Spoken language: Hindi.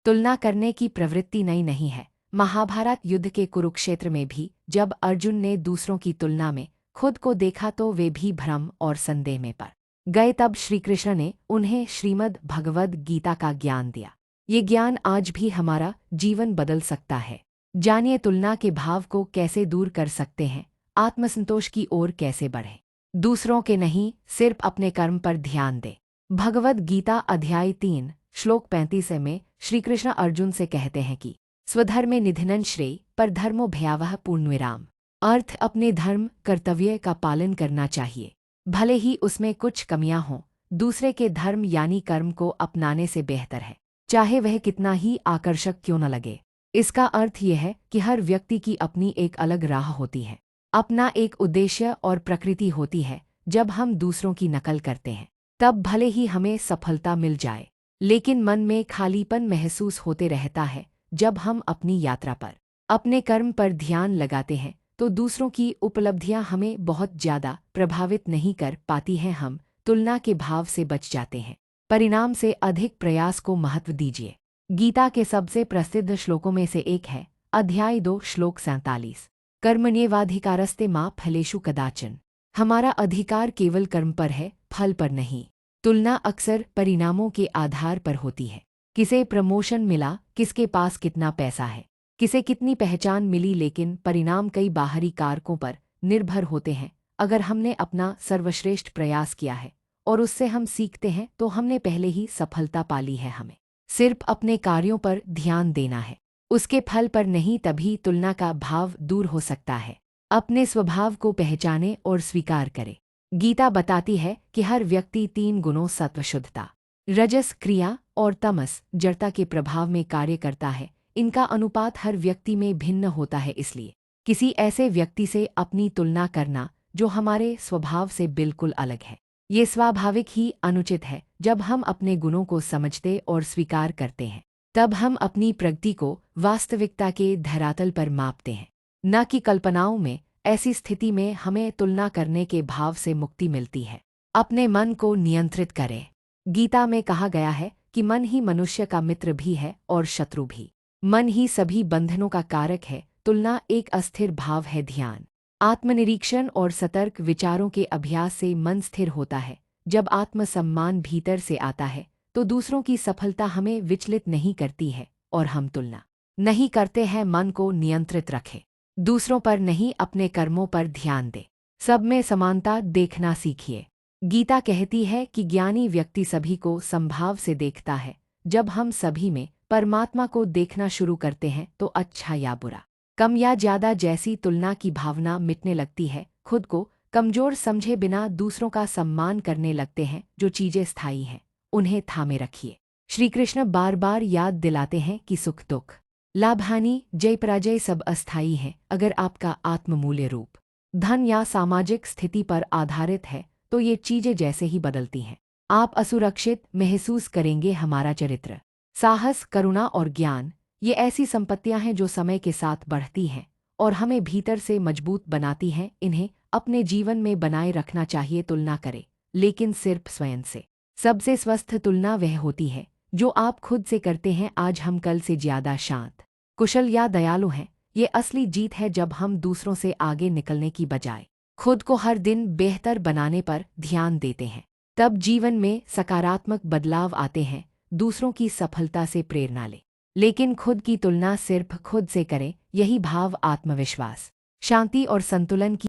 तुलना करने की प्रवृत्ति नई नहीं है। महाभारत युद्ध के कुरुक्षेत्र में भी जब अर्जुन ने दूसरों की तुलना में खुद को देखा तो वे भी भ्रम और संदेह में पड़ गए। तब श्रीकृष्ण ने उन्हें श्रीमद् भगवद गीता का ज्ञान दिया। ये ज्ञान आज भी हमारा जीवन बदल सकता है। जानिए तुलना के भाव को कैसे दूर कर सकते हैं, आत्मसंतोष की ओर कैसे बढ़ें। दूसरों के नहीं, सिर्फ अपने कर्म पर ध्यान दें। भगवद गीता अध्याय 3 श्लोक 35 में श्रीकृष्ण अर्जुन से कहते हैं कि स्वधर्मे निधनं श्रेय पर धर्मो भयावह पूर्णविराम। अर्थ अपने धर्म कर्तव्य का पालन करना चाहिए, भले ही उसमें कुछ कमियां हों। दूसरे के धर्म यानी कर्म को अपनाने से बेहतर है, चाहे वह कितना ही आकर्षक क्यों न लगे। इसका अर्थ यह है कि हर व्यक्ति की अपनी एक अलग राह होती है, अपना एक उद्देश्य और प्रकृति होती है। जब हम दूसरों की नकल करते हैं तब भले ही हमें सफलता मिल जाए, लेकिन मन में खालीपन महसूस होते रहता है। जब हम अपनी यात्रा पर अपने कर्म पर ध्यान लगाते हैं तो दूसरों की उपलब्धियां हमें बहुत ज़्यादा प्रभावित नहीं कर पाती हैं। हम तुलना के भाव से बच जाते हैं, परिणाम से अधिक प्रयास को महत्व दीजिए। गीता के सबसे प्रसिद्ध श्लोकों में से एक है अध्याय 2 श्लोक 47 कर्मण्येवाधिकारस्ते मा फलेषु कदाचन। हमारा अधिकार केवल कर्म पर है, फल पर नहीं। तुलना अक्सर परिणामों के आधार पर होती है। किसे प्रमोशन मिला, किसके पास कितना पैसा है, किसे कितनी पहचान मिली, लेकिन परिणाम कई बाहरी कारकों पर निर्भर होते हैं। अगर हमने अपना सर्वश्रेष्ठ प्रयास किया है और उससे हम सीखते हैं तो हमने पहले ही सफलता पा ली है। हमें सिर्फ अपने कार्यों पर ध्यान देना है, उसके फल पर नहीं, तभी तुलना का भाव दूर हो सकता है। अपने स्वभाव को पहचाने और स्वीकार करें। गीता बताती है कि हर व्यक्ति 3 गुणों सत्व शुद्धता, रजस क्रिया और तमस जड़ता के प्रभाव में कार्य करता है। इनका अनुपात हर व्यक्ति में भिन्न होता है, इसलिए किसी ऐसे व्यक्ति से अपनी तुलना करना जो हमारे स्वभाव से बिल्कुल अलग है, ये स्वाभाविक ही अनुचित है। जब हम अपने गुणों को समझते और स्वीकार करते हैं तब हम अपनी प्रगति को वास्तविकता के धरातल पर मापते हैं, न कि कल्पनाओं में। ऐसी स्थिति में हमें तुलना करने के भाव से मुक्ति मिलती है। अपने मन को नियंत्रित करें। गीता में कहा गया है कि मन ही मनुष्य का मित्र भी है और शत्रु भी। मन ही सभी बंधनों का कारक है। तुलना एक अस्थिर भाव है। ध्यान, आत्मनिरीक्षण और सतर्क विचारों के अभ्यास से मन स्थिर होता है। जब आत्मसम्मान भीतर से आता है तो दूसरों की सफलता हमें विचलित नहीं करती है और हम तुलना नहीं करते हैं। मन को नियंत्रित रखें, दूसरों पर नहीं, अपने कर्मों पर ध्यान दें। सब में समानता देखना सीखिए। गीता कहती है कि ज्ञानी व्यक्ति सभी को समभाव से देखता है। जब हम सभी में परमात्मा को देखना शुरू करते हैं तो अच्छा या बुरा, कम या ज़्यादा जैसी तुलना की भावना मिटने लगती है। खुद को कमजोर समझे बिना दूसरों का सम्मान करने लगते हैं। जो चीज़ें स्थायी हैं उन्हें थामे रखिए। श्री कृष्ण बार बार याद दिलाते हैं कि सुख दुख, लाभ हानि, जय पराजय सब अस्थायी हैं। अगर आपका आत्ममूल्य रूप, धन या सामाजिक स्थिति पर आधारित है तो ये चीज़ें जैसे ही बदलती हैं आप असुरक्षित महसूस करेंगे। हमारा चरित्र, साहस, करुणा और ज्ञान ये ऐसी संपत्तियां हैं जो समय के साथ बढ़ती हैं और हमें भीतर से मजबूत बनाती हैं। इन्हें अपने जीवन में बनाए रखना चाहिए। तुलना करें, लेकिन सिर्फ स्वयं से। सबसे स्वस्थ तुलना वह होती है जो आप खुद से करते हैं। आज हम कल से ज़्यादा शांत, कुशल या दयालु हैं। ये असली जीत है जब हम दूसरों से आगे निकलने की बजाय खुद को हर दिन बेहतर बनाने पर ध्यान देते हैं। तब जीवन में सकारात्मक बदलाव आते हैं। दूसरों की सफलता से प्रेरणा लें, लेकिन खुद की तुलना सिर्फ खुद से करें। यही भाव आत्मविश्वास, शांति और संतुलन की